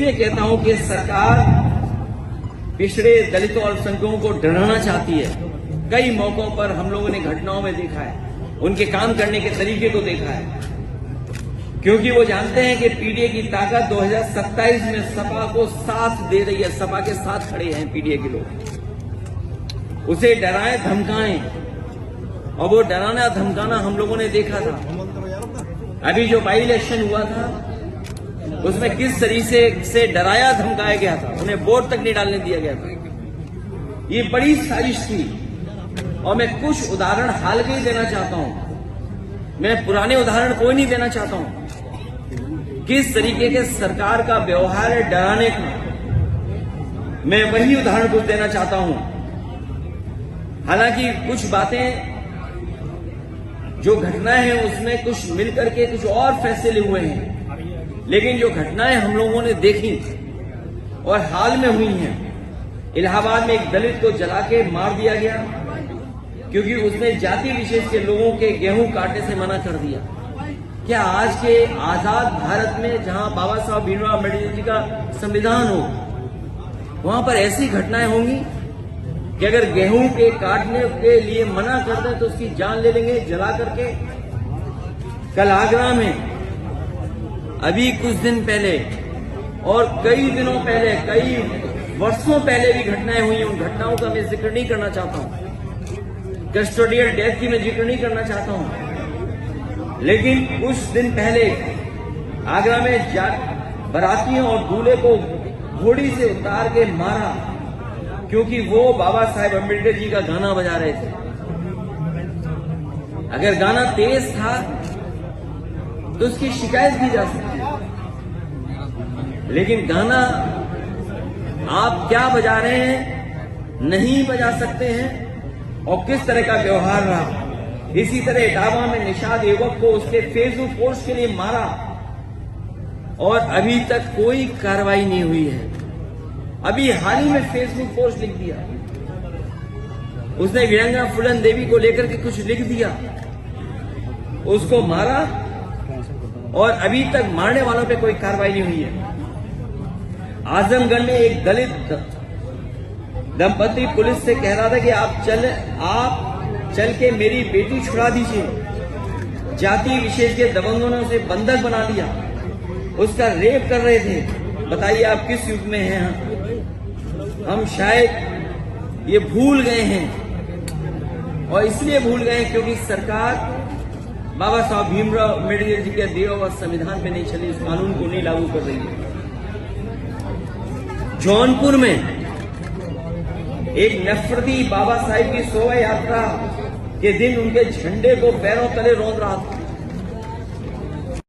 इसलिए कहता हूं कि सरकार पिछड़े दलितों और अल्पसंख्यकों को डराना चाहती है। कई मौकों पर हम लोगों ने घटनाओं में देखा है, उनके काम करने के तरीके को देखा है, क्योंकि वो जानते हैं कि पीडीए की ताकत 2027 में सपा को साथ दे रही है। सपा के साथ खड़े हैं पीडीए के लोग। उसे डराएं धमकाएं, और वो डराना धमकाना हम लोगों ने देखा था। अभी जो बाई इलेक्शन हुआ था उसमें किस तरीके से डराया धमकाया गया था, उन्हें वोट तक नहीं डालने दिया गया था। ये बड़ी साजिश थी। और मैं कुछ उदाहरण हाल के ही देना चाहता हूं, मैं पुराने उदाहरण कोई नहीं देना चाहता हूं। किस तरीके के सरकार का व्यवहार है डराने का, मैं वही उदाहरण कुछ देना चाहता हूं। हालांकि कुछ बातें जो घटनाएं हैं उसमें कुछ मिलकर के कुछ और फैसले हुए हैं, लेकिन जो घटनाएं हम लोगों ने देखी और हाल में हुई हैं, इलाहाबाद में एक दलित को जला के मार दिया गया क्योंकि उसने जाति विशेष के लोगों के गेहूं काटने से मना कर दिया। क्या आज के आजाद भारत में जहां बाबा साहब भीमराव अम्बेडकर जी का संविधान हो, वहां पर ऐसी घटनाएं होंगी कि अगर गेहूं के काटने के लिए मना कर दें तो उसकी जान ले लेंगे जला करके। कल आगरा में अभी कुछ दिन पहले और कई दिनों पहले, कई वर्षों पहले भी घटनाएं हुई हैं। उन घटनाओं का मैं जिक्र नहीं करना चाहता हूं, कस्टोडियल डेथ की मैं जिक्र नहीं करना चाहता हूं, लेकिन कुछ दिन पहले आगरा में बारातियों और दूल्हे को घोड़ी से उतार के मारा क्योंकि वो बाबा साहेब अम्बेडकर जी का गाना बजा रहे थे। अगर गाना तेज था तो उसकी शिकायत की जा सकती है, लेकिन गाना आप क्या बजा रहे हैं नहीं बजा सकते हैं। और किस तरह का व्यवहार रहा। इसी तरह इटावा में निषाद युवक को उसके फेसबुक पोस्ट के लिए मारा और अभी तक कोई कार्रवाई नहीं हुई है। अभी हाल ही में फेसबुक पोस्ट लिख दिया, उसने वीरांगना फूलन देवी को लेकर के कुछ लिख दिया, उसको मारा और अभी तक मारने वालों पे कोई कार्रवाई नहीं हुई है। आजमगढ़ में एक दलित दंपति पुलिस से कह रहा था कि आप चल के मेरी बेटी छुड़ा दीजिए। जाति विशेष के दबंगों ने उसे बंधक बना लिया, उसका रेप कर रहे थे। बताइए आप किस युग में हैं हम शायद ये भूल गए हैं, और इसलिए भूल गए क्योंकि सरकार बाबा साहब भीमराव अम्बेडकर जी के दिए हुए संविधान पे नहीं चली, इस कानून को नहीं लागू कर रही है। जौनपुर में एक नफरती बाबा साहिब की शोभा यात्रा के दिन उनके झंडे को पैरों तले रौंद रहा था।